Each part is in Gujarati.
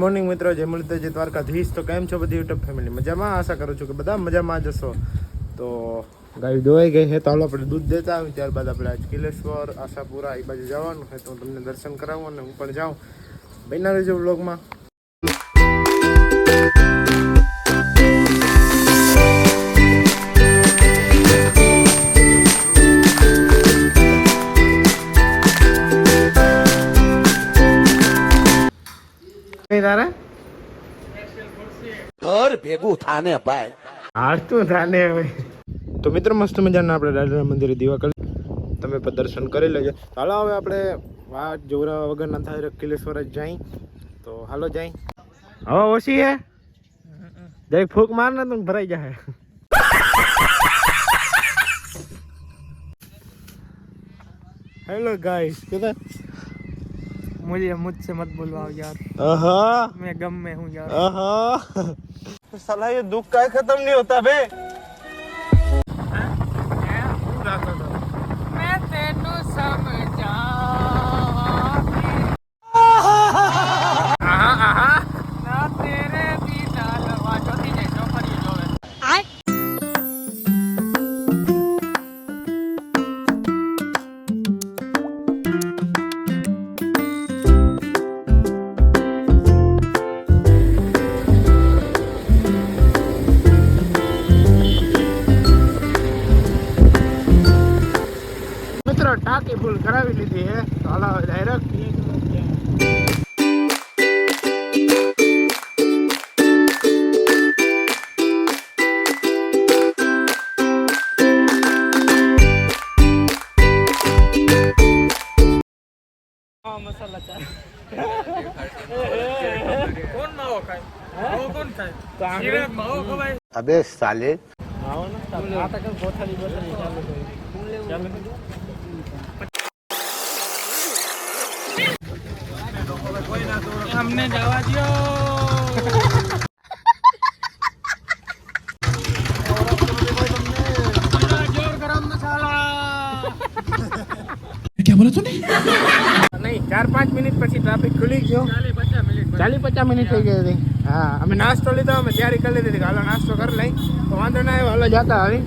મોર્નિંગ મિત્રો, જય મુરલીધરજી દ્વારકાધીશ. તો કેમ છો બધી યુટ્યુબ ફેમિલી? મજામાં? આશા કરું છું કે બધા મજામાં જ હશો. તો ગાય ધોવાઈ ગઈ છે, તો હાલો આપણે દૂધ દેતા આવીએ. ત્યારબાદ આપણે આજ કિલેશ્વર, આશાપુરા એ બાજુ જવાનું છે, તો હું તમને દર્શન કરાવું અને હું પણ જાઉં. બન્યા રહેજો વ્લોગમાં. તારે ઘર ભેગું થાને ભાઈ, હાલતું થાને હવે. તો મિત્રો, મસ્ત મજાના આપણે દાદરા મંદિરે દીવા કરી, તમે પણ દર્શન કરી લેજો. હાલો હવે આપણે વાત જોરા વગર ના થાય, કિલેશ્વર જ જાય. તો હાલો જાય. હવે ઓછી હે જઈ ફૂક માર ને તું ભરાઈ જાય. हेलो गाइस, किधर? मुझसे मत बुलवाओ यार, मैं गम में हूँ यार. साला ये दुख का खत्म नहीं होता बे. मैं तेनू ना तेरे बिना लवा जोती जैसो फरी जोवे. મિત્રો, ટાંકી ફૂલ કરાવી લીધી હે, તો હાલો ડાયરેક્ટ. मसाला चाय. कौन माવો ખાય? માવો કોણ ખાય? તો આંગળે માવો ખવાય. અબે સાલે આવો ને આ તક ગોઠાલી ચાલુ કરી. અમને જવા દ્યો. જોર ગરમ મસાલા. નહીં, 4-5 મિનિટ પછી ટ્રાફિક ખુલી ગયો. 40-50 મિનિટ થઈ ગઈ હતી. હા, અમે નાસ્તો લીધો, અમે તૈયારી કરી લીધી કે હાલો નાસ્તો કરી લઈ, તો વાંધો ના આવ્યો, હાલો જતા આવી.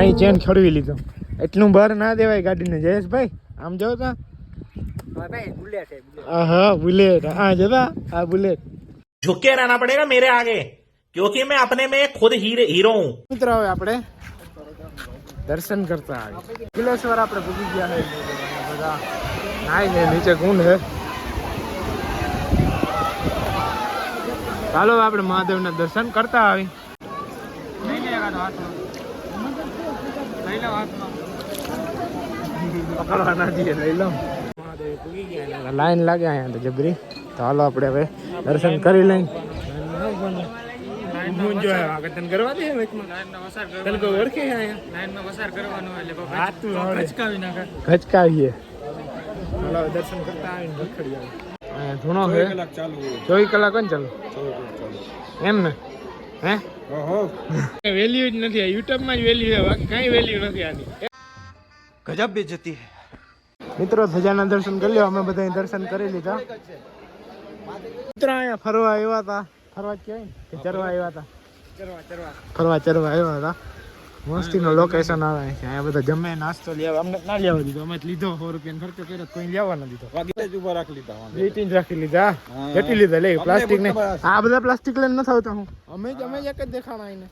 અહીં ચેન ખડવી લીધો. એટલું બહાર ના દેવાય ગાડીને. જયેશભાઈ આમ જાઓ તા. હા बुलेट. हाँ जरा हाँ बुलेट. झुक के रहना पड़ेगा मेरे आगे, क्योंकि मैं अपने में खुद हीरो हूँ. મિત્રો, હવે આપણે દર્શન કરતા આવી. કિલેશ્વર આપણે પૂજી ગયા છે. બધા નાઈ છે, નીચે કુંડ છે. ચાલો આપણે મહાદેવના દર્શન કરતા આવી. પકડવાના છીએ, લઈ લો. મહાદેવ પૂગી ગયા, લાઈન લાગે અહીંયા તો જબરી. તો હાલો આપણે હવે દર્શન કરી લઈ. તને કરવા દે તને કોઈ ઓળખે ખચકાવીએ. હાલો દર્શન કરતા આવીને રખડી આવે. અહીંયા ધૂણો છે. 24 કલાક હોય ને? ચાલો એમ ને. હે વેલ્યુ જ નથી. યુટ્યુબમાં જ વેલ્યુ છે, બાકી કઈ વેલ્યુ નથી આની. ગજબ બેજતી હે. મિત્રો, ધજાના દર્શન કરી લ્યો. અમે બધા દર્શન કરી લીધા. મિત્રો, અહીંયા ફરવા આવ્યા હતા. ફરવા કહેવાય કે ચરવા આવ્યા હતા? ચરવા આવ્યા હતા. મસ્તીનો લોકેશન આવે છે. અહીંયા બધા જમે નાસ્તો લેવા અમને ના લેવા દીધો, અમે જ લીધો 100 રૂપિયાનો ખર્ચો કર્યો, કોઈ લેવા ના દીધો. વાગી જ ઉભા રાખી લીધા વાંધો બે ત્રણ રાખી લીધા. કેટલી લીધા લે પ્લાસ્ટિક ને આ બધા પ્લાસ્ટિક લઈને ન આવતા હું અમે જ એક જ દેખાણા આઈને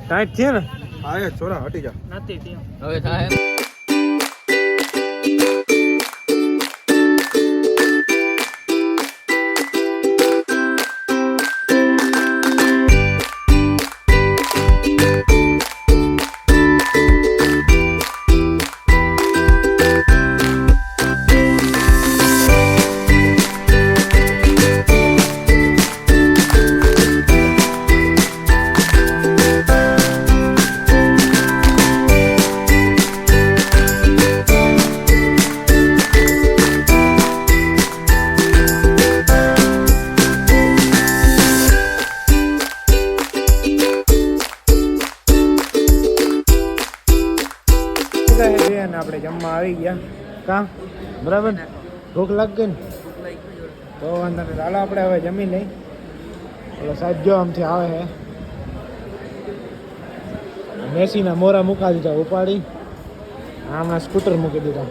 ટાઈટ છે ને. હા એ છોરા હટી જા. નથી ત્યાં હવે થાય અને આપણે જમવા આવી ગયા કા બરાબર ને ભૂખ લાગ ગઈ ને તો વાંધો નહીં ચાલો આપણે હવે જમી લઈ. ઓલો સાહેબ જો આમથી આવે છે મેસીના મોરા મૂકા દીધા ઉપાડી આમાં સ્કૂટર મૂકી દીધા.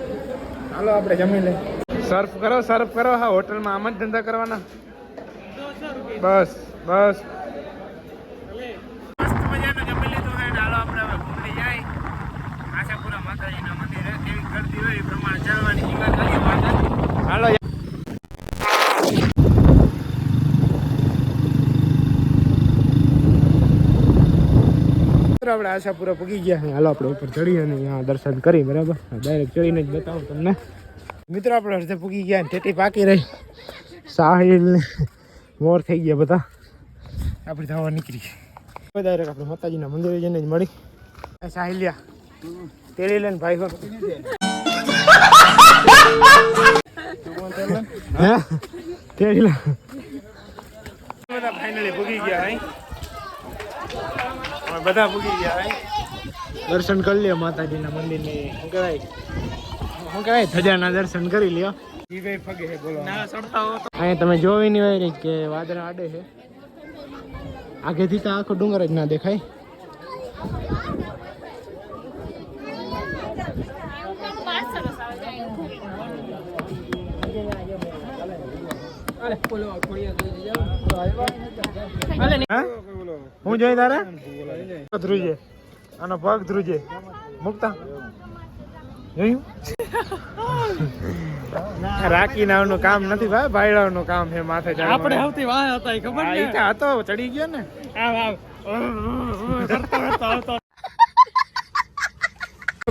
ચાલો આપણે જમી લઈ. સર્ફ કરો હા હોટલમાં આમ જ ધંધા કરવાના બસ બસ. મસ્ત મજાનું જમી લીધું છે. ચાલો આપણે હવે ઘૂમડી જાય આશાપુરા માતાજીના મંદિરે. કેવી ગરદી હોય એ પ્રમાણે ચાલવાની શિકાર કરીએ પાછા. હાલો આપણે આશાપુરા પૂગી ગયા છે. હાલો આપણે ઉપર ચડી અને અહીંયા દર્શન કરી બરાબર. ડાયરેક્ટ ચડીને જ બતાવું તમને. મિત્રો આપણે અડધે પૂગી ગયા, ટેટી પાકી રહી, સાહિલ ને મોર થઈ ગયા બધા. આપણે જવા નીકળી ડાયરેક્ટ આપણે માતાજીના મંદિરે જઈને જ મળી. સાહિલિયા તેડી લઈને ભાઈ તેડી લે બધા ફાઇનલી પૂગી ગયા ભાઈ. બધા પૂગી ગયા ભાઈ. દર્શન કરી લ્યો માતાજીના મંદિરની. શું કહેવાય ધજાના દર્શન કરી લ્યો. પગે છે બોલો અહીંયા તમે જોઈ નહીં હોય કે વાદળા આડે છે. આગેથી તો આખો ડુંગર જ ના દેખાય. હું જોઈ તારે ધ્રુજે આનો પગ ધ્રુજે મુકતા જોયું. રાખી નાવનું કામ નથી ભાઈ, ભાઈડાનું કામ છે માથે ચડવાનું. આપણે સૌથી વાહ હતા એ ખબર ને હતો ચડી ગયો ને.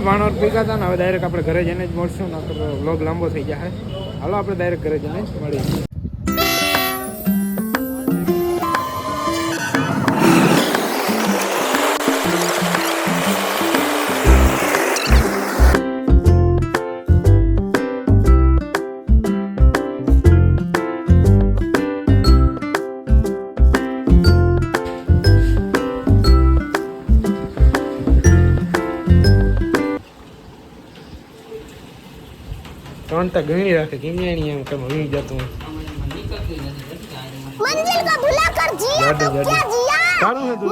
ભાણોર ભેગા હતા ને હવે ડાયરેક્ટ આપણે ઘરે જઈને જ મળશું. નકર વ્લોગ લાંબો થઈ જાય. હાલો આપણે ડાયરેક્ટ ઘરે જઈને જ મળીએ. ત્રણતા ગણી રાખે કિમિયાણી એમ તમે વી જતું मंजिल को भुला कर जिया तो क्या जिया,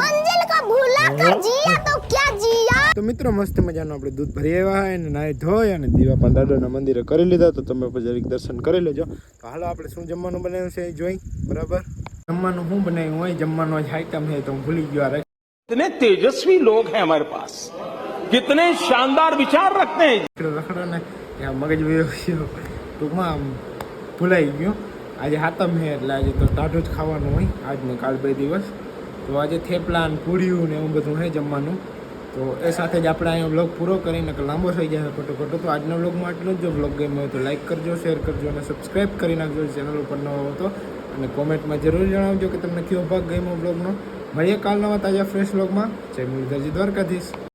मंजिल को भुला कर जिया तो क्या जिया. તો મિત્રો મસ્ત મજાનું આપણે દૂધ ભરી આવ્યા હોય અને નાહી ધોઈ અને દીવા દાદાના મંદિરે કરી લીધા. તો તમે પછી જરીક દર્શન કરી લેજો. તો હાલો આપણે શું જમવાનું બનાવ્યું છે એ જોઈ બરાબર. જમવાનું શું બનાવ્યું હોય જમવાનો જ આઈટમ છે તો હું ભૂલી ગયો. कितने तेजस्वी लोग हैं हमारे पास, कितने शानदार विचार रखते हैं. રખડો ને ત્યાં મગજ ટૂંકમાં આમ ભૂલાઈ ગયું. આજે હાતમ છે એટલે આજે તો ટાઢું જ ખાવાનું હોય આજને કાલ 2 દિવસ. તો આજે થેપલા ને પૂરીયું ને એવું બધું છે જમવાનું. તો એ સાથે જ આપણે અહીંયા બ્લોગ પૂરો કરીને લાંબો થઈ જાય ખોટો. તો આજના બ્લોગમાં આટલું જ. જો બ્લોગ ગમ્યો હોય તો લાઈક કરજો, શેર કરજો અને સબસ્ક્રાઈબ કરી નાખજો ચેનલ ઉપર નવો હો તો. અને કોમેન્ટમાં જરૂર જણાવજો કે તમને કયો ભાગ ગમ્યો બ્લોગનો. મળીએ કાલ નવા તાજા ફ્રેશ બ્લોગમાં. જય મુરલીધરજી દ્વારકાધીશ.